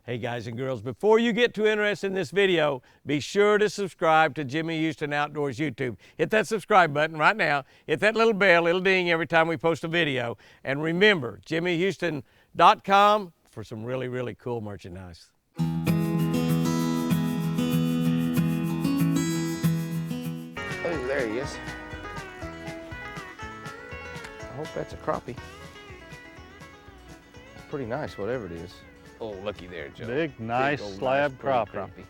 Hey guys and girls, before you get too interested in this video, be sure to subscribe to Jimmy Houston Outdoors YouTube. Hit that subscribe button right now. Hit that little bell, it'll ding every time we post a video. And remember, jimmyhouston.com for some really, really cool merchandise. Oh, there he is. I hope that's a crappie. Pretty nice, whatever it is. Oh, looky there, Joe. Big, nice slab crappie.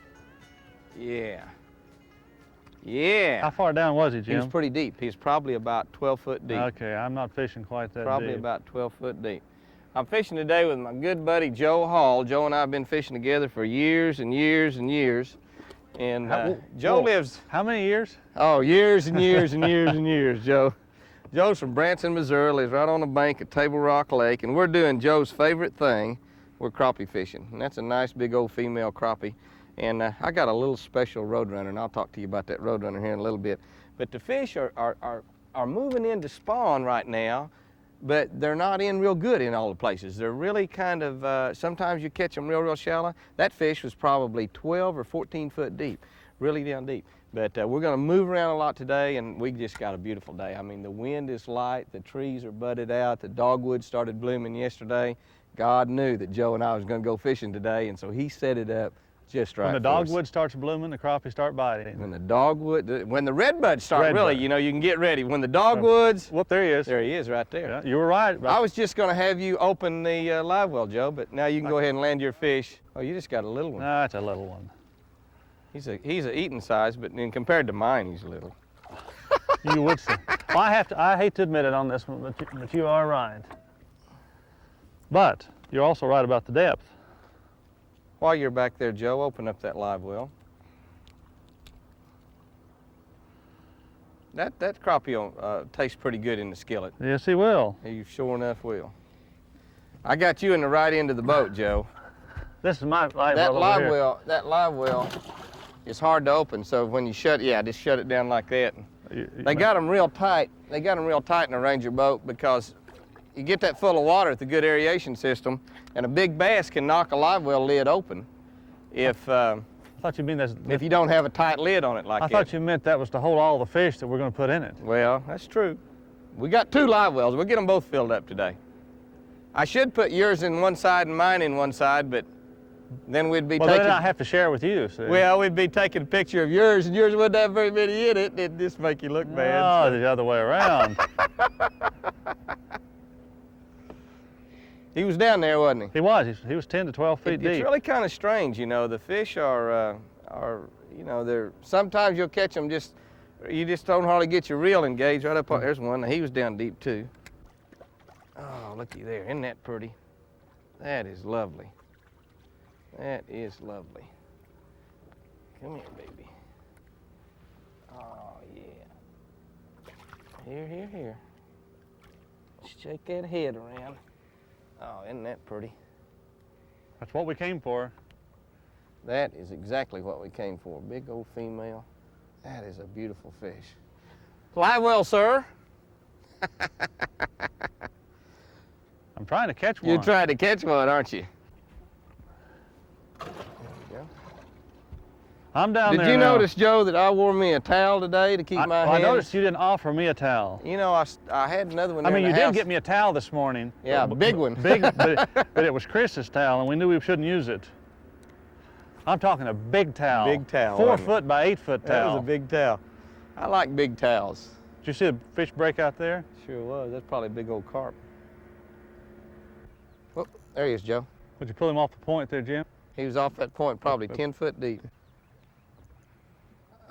Yeah. Yeah. How far down was he, Jim? He was pretty deep. He was probably about 12 foot deep. Okay, I'm not fishing quite that Probably deep. about 12 foot deep. I'm fishing today with my good buddy, Joe Hall. Joe and I have been fishing together for years and years and years. And Joe lives... How many years? Oh, years and years and years and years, Joe. Joe's from Branson, Missouri, lives right on the bank of Table Rock Lake, and we're doing Joe's favorite thing. We're crappie fishing, and that's a nice big old female crappie. And I got a little special Roadrunner, and I'll talk to you about that Roadrunner here in a little bit. But the fish are moving into spawn right now, but they're not in real good in all the places. They're really kind of, sometimes you catch them real, real shallow. That fish was probably 12 or 14 foot deep, really down deep. But we're gonna move around a lot today, and we just got a beautiful day. I mean, the wind is light, the trees are budded out, the dogwood started blooming yesterday. God knew that Joe and I was gonna go fishing today, and so he set it up just right. When the dogwood starts blooming, the crappie start biting. When the dogwood, when the redbuds start, really, you know, you can get ready. When the dogwoods, whoop, there he is. There he is, right there. Yeah, you were right. I was just gonna have you open the live well, Joe, but now you can go ahead and land your fish. Oh, you just got a little one. No, it's a little one. He's a eating size, but compared to mine, he's little. You would say. Well, I hate to admit it on this one, but you are right. But you're also right about the depth. While you're back there, Joe, open up that live well. That crappie will taste pretty good in the skillet. Yes, he will. You sure enough will. I got you in the right end of the boat, Joe. This is my live well. That live well is hard to open, so when you just shut it down like that. They got them real tight. They got them real tight in a Ranger boat because you get that full of water with a good aeration system, and a big bass can knock a live well lid open if I thought you meant if you don't have a tight lid on it like that. I thought you meant that was to hold all the fish that we're going to put in it. Well, that's true. We got 2 live wells. We'll get them both filled up today. I should put yours in one side and mine in one side, but then we'd be taking... Well, then I have to share with you, see? Well, we'd be taking a picture of yours, and yours wouldn't have very many in it. It'd just make you look bad. Oh, so. The other way around. He was down there, wasn't he? He was. He was 10 to 12 feet deep. It's really kind of strange, you know. The fish are, you know, they're, sometimes you'll catch them you just don't hardly get your reel engaged right up on, there's one. He was down deep too. Oh, looky there. Isn't that pretty? That is lovely. That is lovely. Come here, baby. Oh, yeah. Here. Shake that head around. Oh, isn't that pretty? That's what we came for. That is exactly what we came for. Big old female. That is a beautiful fish. Live well, sir. I'm trying to catch one. You're trying to catch one, aren't you? There you go. I'm down there Did you now. notice, Joe, that I wore me a towel today to keep my hands? I noticed you didn't offer me a towel. You know, I had another one there I mean, in you the did house. get me a towel this morning. Yeah, a big one. Big, but it was Chris's towel, and we knew we shouldn't use it. I'm talking a big towel. Big towel. 4 foot by 8 foot towel. That was a big towel. I like big towels. Did you see a fish break out there? Sure was. That's probably a big old carp. Oh, there he is, Joe. Would you pull him off the point there, Jim? He was off that point, probably 10 foot deep.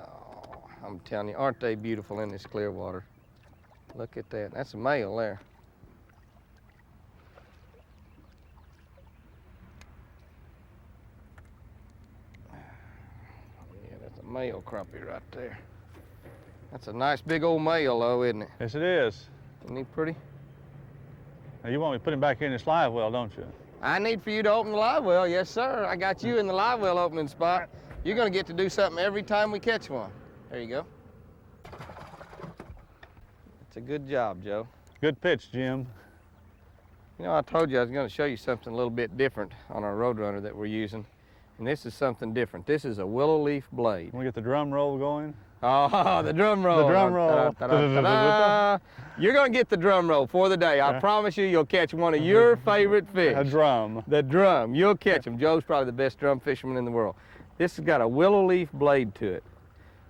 Oh, I'm telling you, aren't they beautiful in this clear water? Look at that. That's a male there. Yeah, that's a male crappie right there. That's a nice big old male, though, isn't it? Yes, it is. Isn't he pretty? Now, you want me to put him back here in this live well, don't you? I need for you to open the live well. Yes, sir. I got you in the live well opening spot. You're going to get to do something every time we catch one. There you go. It's a good job, Joe. Good pitch, Jim. You know, I told you I was going to show you something a little bit different on our Roadrunner that we're using. And this is something different. This is a willow leaf blade. Can we get the drum roll going? Oh, the drum roll. The drum roll. You're going to get the drum roll for the day. I promise you, you'll catch one of your favorite fish. A drum. The drum. You'll catch them. Joe's probably the best drum fisherman in the world. This has got a willow leaf blade to it.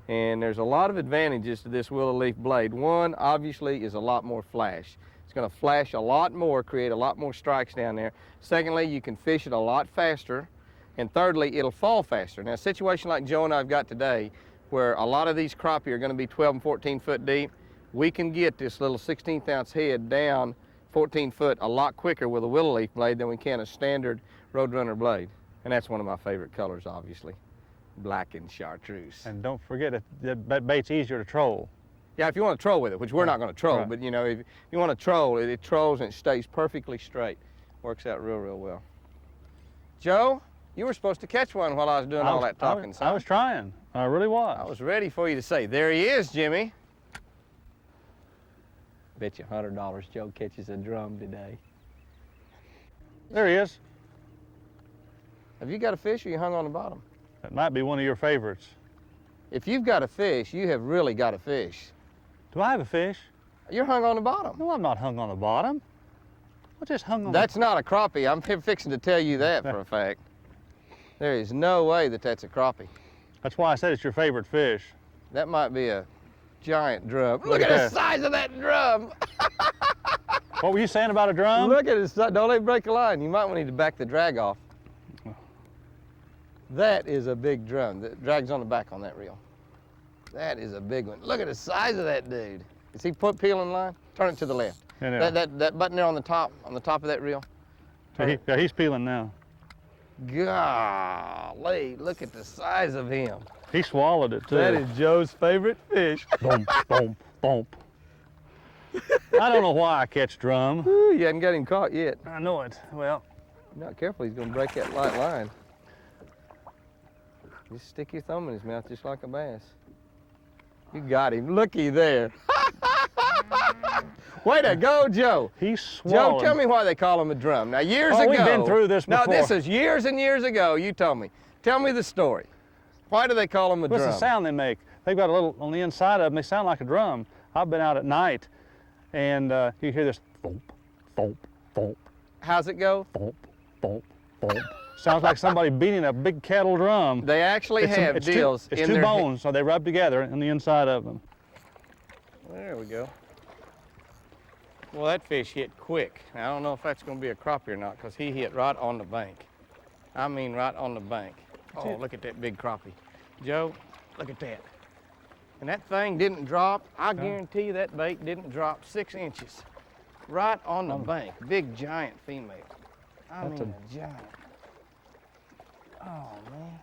And there's a lot of advantages to this willow leaf blade. One, obviously, is a lot more flash. It's going to flash a lot more, create a lot more strikes down there. Secondly, you can fish it a lot faster. And thirdly, it'll fall faster. Now, a situation like Joe and I've got today, where a lot of these crappie are going to be 12 and 14 foot deep, we can get this little 16th ounce head down 14 foot a lot quicker with a willow leaf blade than we can a standard Roadrunner blade. And that's one of my favorite colors, obviously, black and chartreuse. And don't forget, that bait's easier to troll. Yeah, if you want to troll with it, which we're not going to troll, Right. but you know, if you want to troll, it trolls and it stays perfectly straight. Works out real, real well. Joe, you were supposed to catch one while I was doing all that talking, son. I was trying. I really was. I was ready for you to say, there he is, Jimmy. Bet you $100 Joe catches a drum today. There he is. Have you got a fish or you hung on the bottom? That might be one of your favorites. If you've got a fish, you have really got a fish. Do I have a fish? You're hung on the bottom. No, I'm not hung on the bottom. I just hung on That's not a crappie. I'm fixing to tell you that for a fact. There is no way that that's a crappie. That's why I said it's your favorite fish. That might be a giant drum. Look at the size of that drum. What were you saying about a drum? Look at it. Don't let it break a line. You might need to back the drag off. That is a big drum. The drag's on the back on that reel. That is a big one. Look at the size of that dude. Is he peeling line? Turn it to the left. Yeah, That button there on the top of that reel. Yeah, he's peeling now. Golly, look at the size of him. He swallowed it too. That is Joe's favorite fish. Boom, boom, boom. I don't know why I catch drum. Ooh, you hadn't got him caught yet. I know it. Well, If you're not careful, he's gonna break that light line. Just stick your thumb in his mouth just like a bass. You got him. Looky there. Way to go, Joe. he swallowed. Joe, tell me why they call him a drum. Now, years ago. We've been through this before. No, this is years and years ago. You told me. Tell me the story. Why do they call them a What's drum? the sound they make? They've got a little on the inside of them. They sound like a drum. I've been out at night, and you hear this thump, thump, thump, How's it go? thump, thump, thump. Sounds like somebody beating a big kettle drum. They actually have deals It's in two their bones, so they rub together in the inside of them. There we go. Well, that fish hit quick. I don't know if that's going to be a crappie or not because he hit right on the bank. I mean right on the bank. Oh, look at that big crappie. Joe, look at that. And that thing didn't drop. I guarantee you that bait didn't drop 6 inches. Right on the bank. Big, giant female. I mean a giant. Oh, man.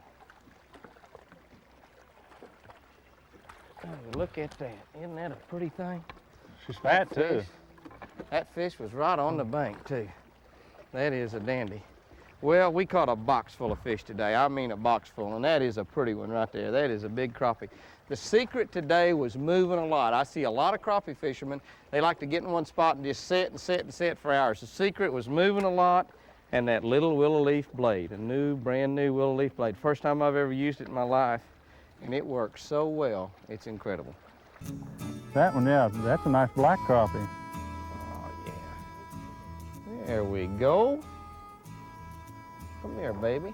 Oh, look at that. Isn't that a pretty thing? She's fat too. That fish was right on the bank too. That is a dandy. Well, we caught a box full of fish today. I mean a box full, and that is a pretty one right there. That is a big crappie. The secret today was moving a lot. I see a lot of crappie fishermen, they like to get in one spot and just sit and sit and sit for hours. The secret was moving a lot and that little willow leaf blade, a brand new willow leaf blade. First time I've ever used it in my life, and it works so well, it's incredible. That one, yeah, that's a nice black crappie. Oh, yeah. There we go. Come here, baby.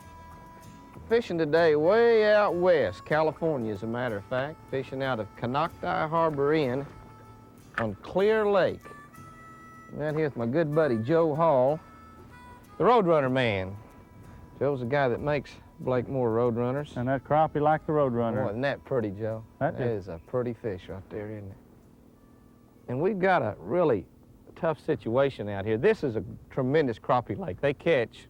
Fishing today way out west, California, as a matter of fact. Fishing out of Canocti Harbor Inn on Clear Lake. I'm out here with my good buddy, Joe Hall, the Roadrunner man. Joe's the guy that makes Blakemore Roadrunners. And that crappie like the Roadrunner. Boy, isn't that pretty, Joe? That is a pretty fish right there, isn't it? And we've got a really tough situation out here. This is a tremendous crappie lake. They catch,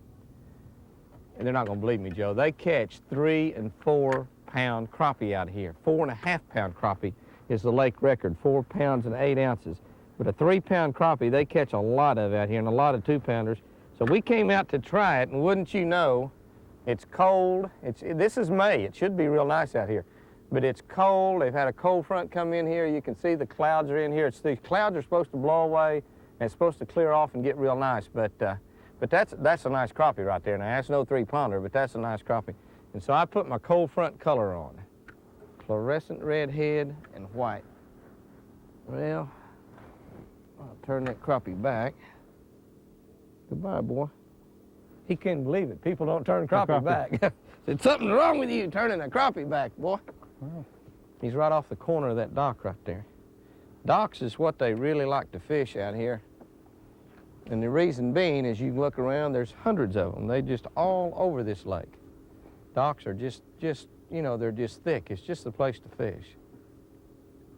and they're not going to believe me, Joe, they catch 3 and 4 pound crappie out here. 4.5 pound crappie is the lake record, 4 pounds and 8 ounces. But a 3 pound crappie, they catch a lot of out here, and a lot of 2 pounders. So we came out to try it, and wouldn't you know, it's cold. This is May. It should be real nice out here. But it's cold. They've had a cold front come in here. You can see the clouds are in here. These clouds are supposed to blow away, And it's supposed to clear off and get real nice, but that's a nice crappie right there. Now, that's no 3-pounder, but that's a nice crappie. And so I put my cold front color on. Fluorescent red head and white. Well, I'll turn that crappie back. Goodbye, boy. He couldn't believe it. People don't turn crappie back. Said, something's wrong with you turning a crappie back, boy. Wow. He's right off the corner of that dock right there. Docks is what they really like to fish out here. And the reason being is you can look around, there's hundreds of them. They just all over this lake. Docks are just, you know, they're just thick. It's just the place to fish.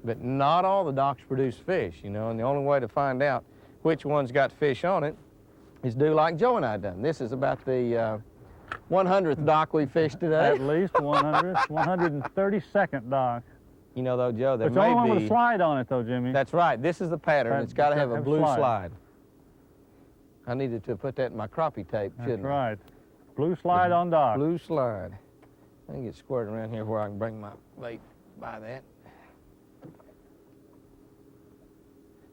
But not all the docks produce fish, you know, and the only way to find out which one's got fish on it is do like Joe and I done. This is about the 100th dock we fished today. At least 100th, 132nd dock. You know, though, Joe, there It's the only one may with be... a slide on it, though, Jimmy. That's right. This is the pattern. It's got to have a blue slide. I needed to put that in my crappie tape, shouldn't I? That's right. Blue slide on dock. Blue slide. I can get squared around here where I can bring my bait by that.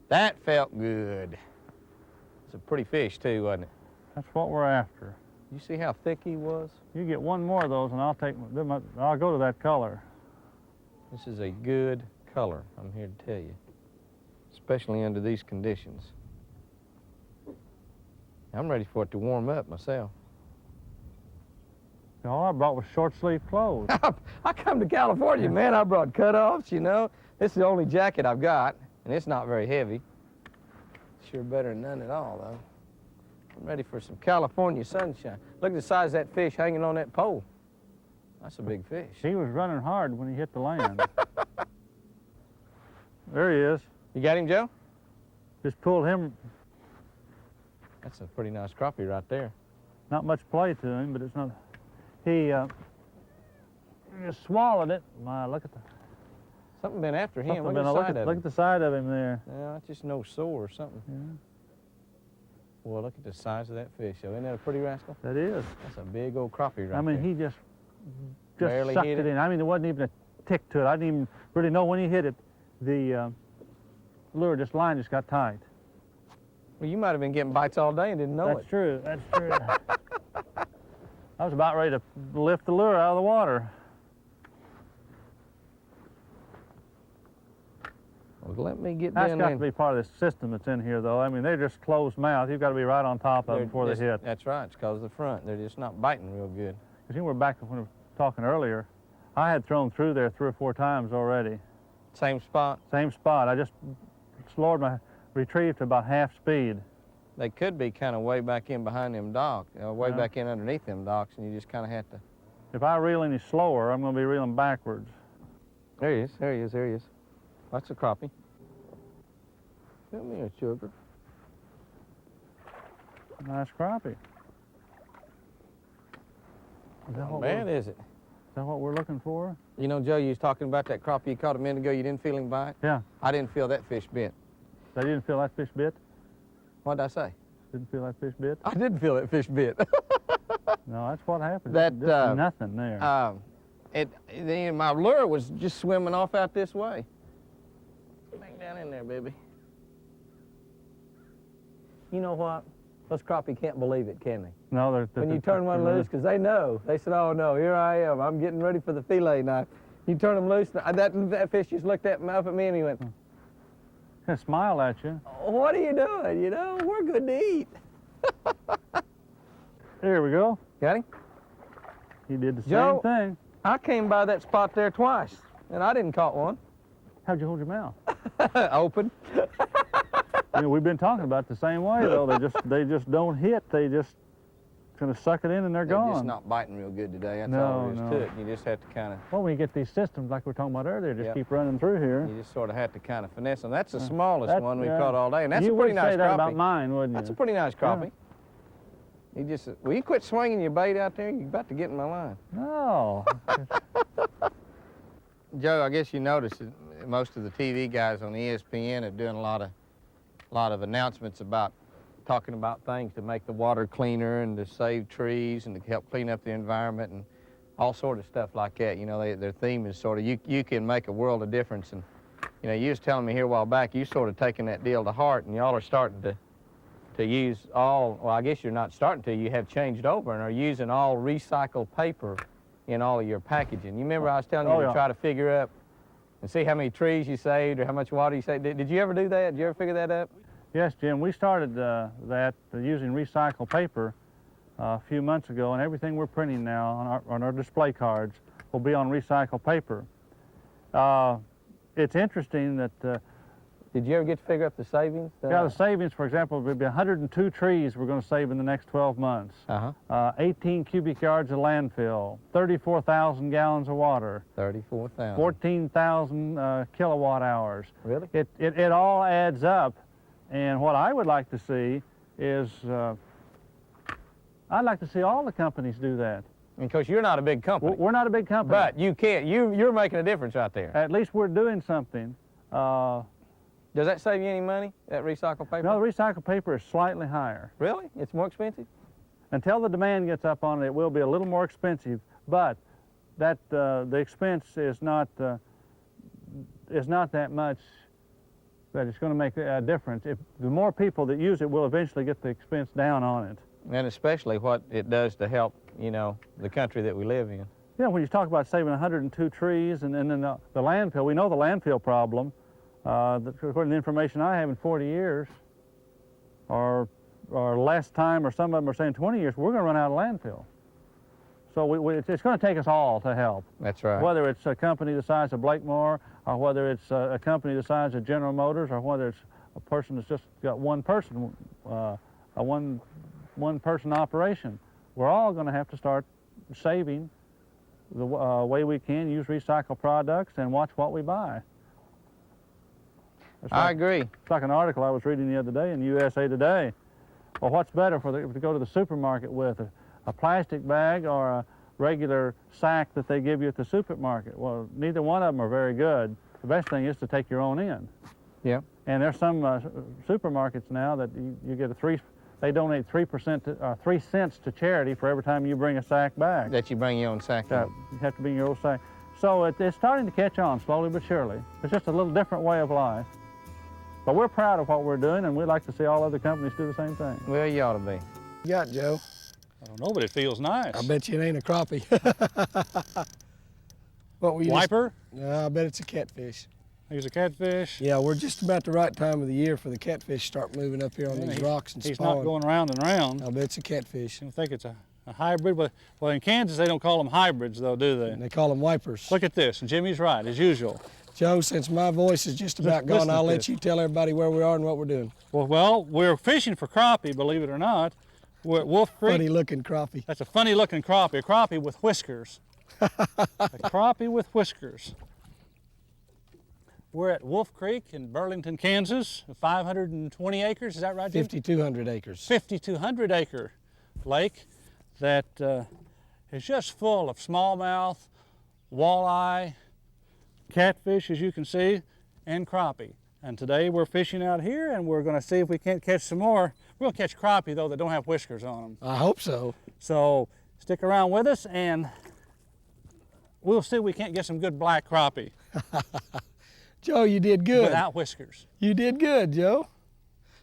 That felt good. It's a pretty fish, too, wasn't it? That's what we're after. You see how thick he was? You get one more of those, and I'll go to that color. This is a good color, I'm here to tell you, especially under these conditions. I'm ready for it to warm up myself. All I brought was short sleeve clothes. I come to California, man, I brought cutoffs, you know. This is the only jacket I've got, and it's not very heavy. Sure better than none at all, though. I'm ready for some California sunshine. Look at the size of that fish hanging on that pole. That's a big fish. He was running hard when he hit the land. There he is. You got him, Joe? Just pulled him. That's a pretty nice crappie right there. Not much play to him, but it's not. He just swallowed it. My, look at the. Something been after him. Look Look at the side of him there. Yeah, that's just no sore or something. Yeah. Well, look at the size of that fish, though. Isn't that a pretty rascal? That is. That's a big old crappie right I mean, there. he just Barely sucked hit it it. in. I mean, there wasn't even a tick to it. I didn't even really know when he hit it. The line just got tight. Well, you might have been getting bites all day and didn't know That's it. true. That's true. I was about ready to lift the lure out of the water. Well, let me get That's down got there. to be part of this system that's in here, though. I mean, they're just closed mouth. You've got to be right on top of them before they hit. That's right. It's because of the front. They're just not biting real good. Because you were back when we were talking earlier. I had thrown through there 3 or 4 times already. Same spot? Same spot. I just slowed my retrieve to about half speed. They could be kind of way back in behind them docks, way back in underneath them docks, and you just kind of have to... If I reel any slower, I'm going to be reeling backwards. There he is, there he is, there he is. That's a crappie. Give me a sugar. Nice crappie. How bad is it? Is that what we're looking for? You know, Joe, you was talking about that crappie you caught a minute ago. You didn't feel him bite? Yeah. I didn't feel that fish bit. I didn't feel that fish bit? What did I say? Didn't feel that fish bit? I didn't feel that fish bit. No, that's what happened. That, Just nothing there. My lure was just swimming off out this way. Back down in there, baby. You know what? Those crappie can't believe it, can they? No, they're... When you turn one loose, because they know. They said, oh, no, here I am. I'm getting ready for the fillet knife. You turn them loose, that fish just looked up at me and he went... He smiled at you. What are you doing? You know, we're good to eat. There we go. Got him? He did the Joe, same thing. I came by that spot there twice, and I didn't caught one. How'd you hold your mouth? Open. You know, we've been talking about it the same way, though. They just don't hit. They just kind of suck it in and they're gone. They're just not biting real good today. That's No, all there is no. to it. You just have to kind of... Well, when you get these systems like we were talking about earlier, just Yep. keep running through here. You just sort of have to kind of finesse them. That's the smallest one we yeah. caught all day, and that's You a pretty would nice say that crappie. about mine, wouldn't you? That's a pretty nice crappie. You just... Will you quit swinging your bait out there? You're about to get in my line. No. Joe, I guess you noticed that most of the TV guys on ESPN are doing a lot of announcements about talking about things to make the water cleaner and to save trees and to help clean up the environment and all sort of stuff like that. You know, their theme is sort of you can make a world of difference. And You know, you was telling me here a while back, you sort of taking that deal to heart, and y'all are starting to use all, well, I guess you're not starting to, you have changed over and are using all recycled paper in all of your packaging. You remember I was telling you to try to figure up and see how many trees you saved or how much water you saved. Did you ever do that? Did you ever figure that up? Yes, Jim, we started that using recycled paper a few months ago, and everything we're printing now on our display cards will be on recycled paper. It's interesting that... Did you ever get to figure up the savings? Yeah, the savings, for example, would be 102 trees we're going to save in the next 12 months. 18 cubic yards of landfill, 34,000 gallons of water. 34,000. 14,000 kilowatt hours. Really? It all adds up, and what I would like to see is, I'd like to see all the companies do that. Because you're not a big company. We're not a big company. But you can't, you're making a difference out there. At least we're doing something. Does that save you any money, that recycled paper? No, the recycled paper is slightly higher. Really? It's more expensive? Until the demand gets up on it, it will be a little more expensive, but that the expense is not that much that it's going to make a difference. If the more people that use it, will eventually get the expense down on it. And especially what it does to help, you know, the country that we live in. Yeah, when you talk about saving 102 trees and then the landfill, we know the landfill problem. According to the information I have, in 40 years or less time, or some of them are saying 20 years, we're going to run out of landfill. So it's going to take us all to help. That's right. Whether it's a company the size of Blakemore, or whether it's a company the size of General Motors, or whether it's a person that's just got one person, a one-person operation. We're all going to have to start saving the way we can, use recycled products, and watch what we buy. I agree. It's like an article I was reading the other day in USA Today. Well, what's better to go to the supermarket with, a plastic bag or a regular sack that they give you at the supermarket? Well, neither one of them are very good. The best thing is to take your own in. Yeah. And there's some supermarkets now that you get they donate 3 cents to charity for every time you bring a sack back. That you bring your own sack. You have to bring your own sack. So it's starting to catch on slowly but surely. It's just a little different way of life. But we're proud of what we're doing, and we'd like to see all other companies do the same thing. Well, you ought to be. You got, Joe? I don't know, but it feels nice. I bet you it ain't a crappie. What were you Wiper? No, I bet it's a catfish. He's a catfish. Yeah, we're just about the right time of the year for the catfish to start moving up here on these rocks and He's spawn. not going round and round. I bet it's a catfish. I don't think it's a hybrid. Well, in Kansas, they don't call them hybrids, though, do they? And they call them wipers. Look at this, and Jimmy's right, as usual. Joe, since my voice is just about gone, I'll let you tell everybody where we are and what we're doing. Well, we're fishing for crappie, believe it or not. We're at Wolf Creek. Funny looking crappie. That's a funny looking crappie, a crappie with whiskers. A crappie with whiskers. We're at Wolf Creek in Burlington, Kansas, 520 acres, is that right, Jim? 5,200 acres. 5,200 acre lake that is just full of smallmouth, walleye, catfish, as you can see, and crappie. And today we're fishing out here, and we're going to see if we can't catch some more. We're going to catch crappie, though, that don't have whiskers on them. I hope so. So stick around with us, and we'll see if we can't get some good black crappie. Joe, you did good. Without whiskers. You did good, Joe.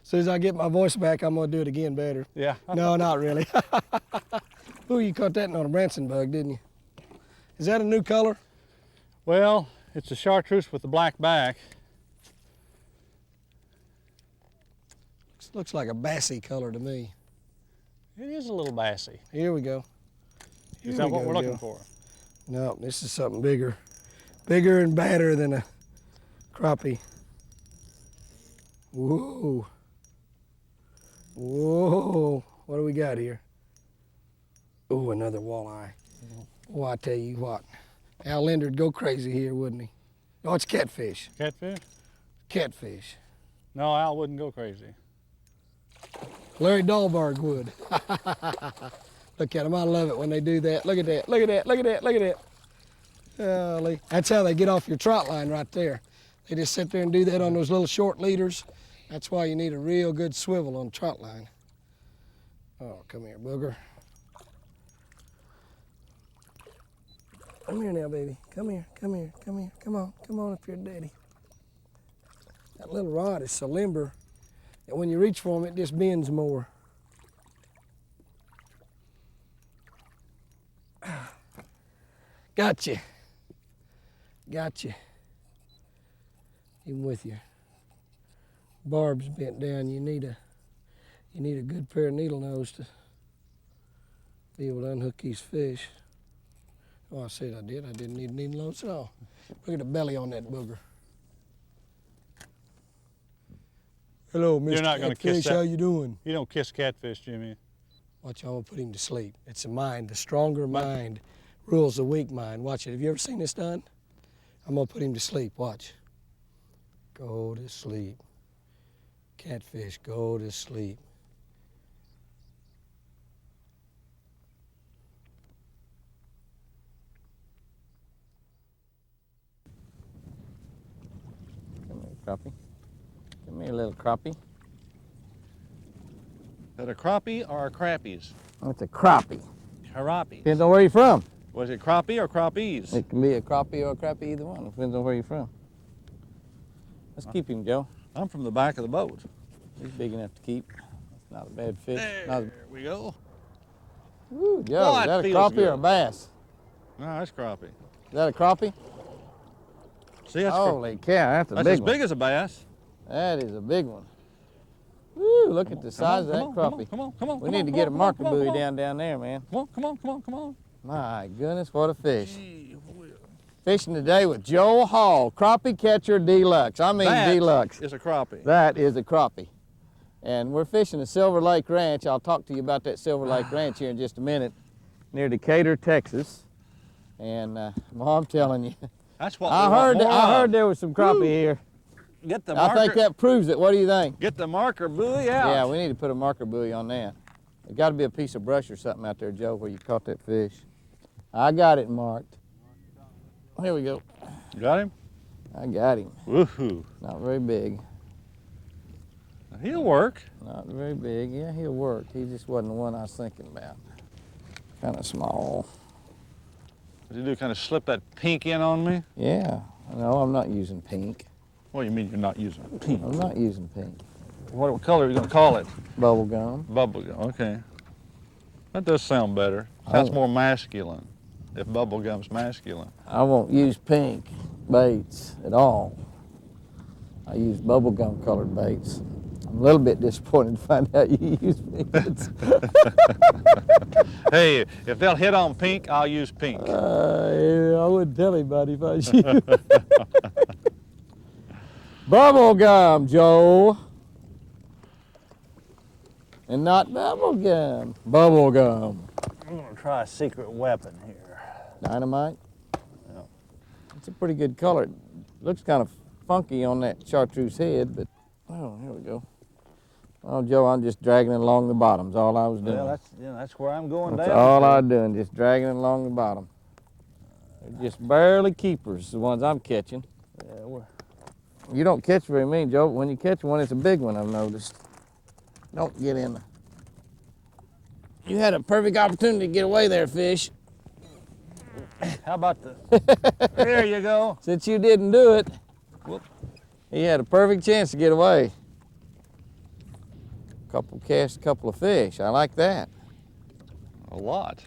As soon as I get my voice back, I'm going to do it again better. Yeah. No, not really. Ooh, you caught that on a Branson bug, didn't you? Is that a new color? Well, it's a chartreuse with the black back. Looks like a bassy color to me. It is a little bassy. Here we go. Is that what we're looking for? No, this is something bigger. Bigger and badder than a crappie. Whoa. Whoa. What do we got here? Oh, another walleye. Oh, I tell you what. Al Linder'd go crazy here, wouldn't he? Oh, it's catfish. Catfish? Catfish. No, Al wouldn't go crazy. Larry Dahlberg would. Look at him. I love it when they do that. Look at that. Look at that. Look at that. Look at that. Golly. That's how they get off your trot line right there. They just sit there and do that on those little short leaders. That's why you need a real good swivel on trot line. Oh, come here, booger. Come here now, baby. Come here, come here, come here. Come on up here, daddy. That little rod is so limber that when you reach for them, it just bends more. Gotcha. Gotcha. Even with your barbs bent down, you need a good pair of needle nose to be able to unhook these fish. Oh, I said I did. I didn't need needle nose at all. Look at the belly on that booger. Hello, Mr. You're not gonna kiss Catfish. that. How you doing? You don't kiss catfish, Jimmy. Watch, I'm gonna put him to sleep. It's a mind. The stronger mind rules the weak mind. Watch it. Have you ever seen this done? I'm gonna put him to sleep. Watch. Go to sleep. Catfish, go to sleep. Come here, crappie. Come here, little crappie. Is that a crappie or a crappies? That's a crappie. Crappies. Depends on where you're from. Was it crappie or crappies? It can be a crappie or a crappie, either one. Depends on where you're from. Let's keep him, Joe. I'm from the back of the boat. He's big enough to keep. That's not a bad fish. There we go. Woo, Joe, Oh, is that a feels crappie good. or a bass? No, that's crappie. Is that a crappie? See, that's Holy cow, that's a that's big as one. big as a bass. That is a big one. Woo, look at the size of that crappie. Come on. We need to get a marker buoy down there, man. Come on. My goodness, what a fish. Gee whiz. Fishing today with Joe Hall, Crappie Catcher Deluxe. I mean That deluxe. is a crappie. That is a crappie. And we're fishing the Silver Lake Ranch. I'll talk to you about that Silver Lake Ranch here in just a minute, near Decatur, Texas. And well, I'm telling you, That's what I we want more heard of. there was some crappie here. Get the I marker. think that proves it. What do you think? Get the marker buoy out. Yeah, we need to put a marker buoy on that. There's got to be a piece of brush or something out there, Joe, where you caught that fish. I got it marked. Here we go. Got him? I got him. Woohoo. Not very big. He'll work. Not very big. Yeah, he'll work. He just wasn't the one I was thinking about. Kind of small. Did you do kind of slip that pink in on me? Yeah. No, I'm not using pink. What do you mean you're not using pink? I'm not using pink. What color are you going to call it? Bubble gum. Bubblegum. Okay. That does sound better. Sounds Oh. more masculine. If bubblegum's masculine. I won't use pink baits at all. I use bubblegum colored baits. I'm a little bit disappointed to find out you use pink. Hey, if they'll hit on pink, I'll use pink. Yeah, I wouldn't tell anybody if I was you. Bubblegum, Joe. And not bubblegum. Bubblegum. I'm going to try a secret weapon here. Dynamite? Yeah. It's a pretty good color. It looks kind of funky on that chartreuse head, but, oh, here we go. Oh, Joe, I'm just dragging it along the bottom. That's all I was doing. Well, that's where I'm going That's down. all I'm doing, just dragging it along the bottom. They're just barely keepers, the ones I'm catching. Yeah, You don't catch very many, Joe. When you catch one, it's a big one, I've noticed. Don't get in there. You had a perfect opportunity to get away there, fish. how about the... There you go. Since you didn't do it, Whoop. he had a perfect chance to get away. Cast a couple of fish. I like that. A lot.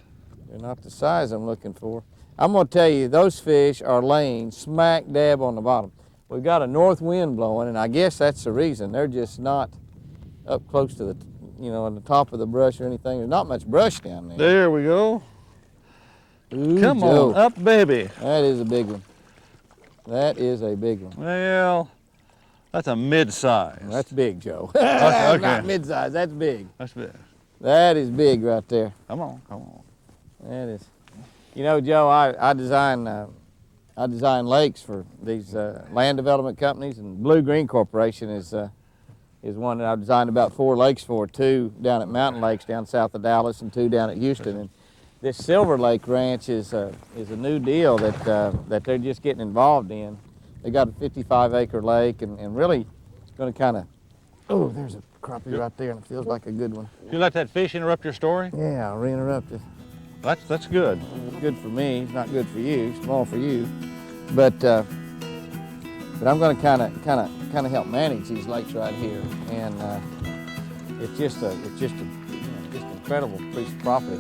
They're not the size I'm looking for. I'm going to tell you, those fish are laying smack dab on the bottom. We've got a north wind blowing, and I guess that's the reason. They're just not up close to the, on the top of the brush or anything. There's not much brush down there. There we go. Ooh, Come Joe. on up, baby. That is a big one. That is a big one. Well, that's a mid-size. That's big, Joe. Okay. Not mid-size, that's big. That's big. That is big right there. Come on. That is. Joe, I design lakes for these land development companies, and Blue Green Corporation is one that I've designed about 4 lakes for, 2 down at Mountain Lakes down south of Dallas and 2 down at Houston. And this Silver Lake Ranch is a new deal that they're just getting involved in. They got a 55-acre lake, and really it's going to kind of, oh, there's a crappie right there, and it feels like a good one. You let that fish interrupt your story? Yeah, I'll re-interrupt it. That's good. It's good for me. It's not good for you. Small for you, but I'm going to kind of kind of help manage these lakes right here, and it's just an incredible piece of property.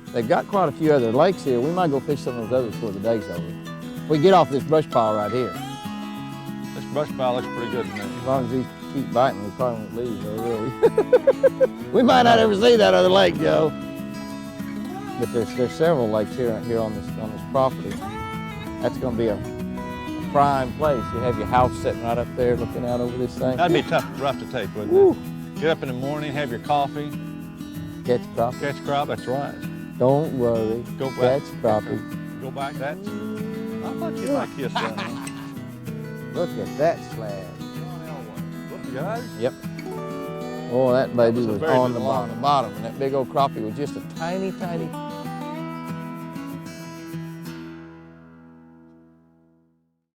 They've got quite a few other lakes here. We might go fish some of those others before the day's over. If we get off this brush pile right here. This brush pile looks pretty good to me. As long as these keep biting, we probably won't leave though, really. We might not ever see that other lake, Joe. But there's several lakes here on this property. That's going to be a prime place. You have your house sitting right up there looking out over this thing. That'd be rough to take, wouldn't Woo. it? Get up in the morning, have your coffee. Catch crappie. Catch crappie, that's right. Don't worry. Go back. Catch crappie. Go back, that's... I thought you'd like this one. Look at that slab. Look, guys. Yep. Oh, that baby was very on good the bottom, and that big old crappie was just a tiny, tiny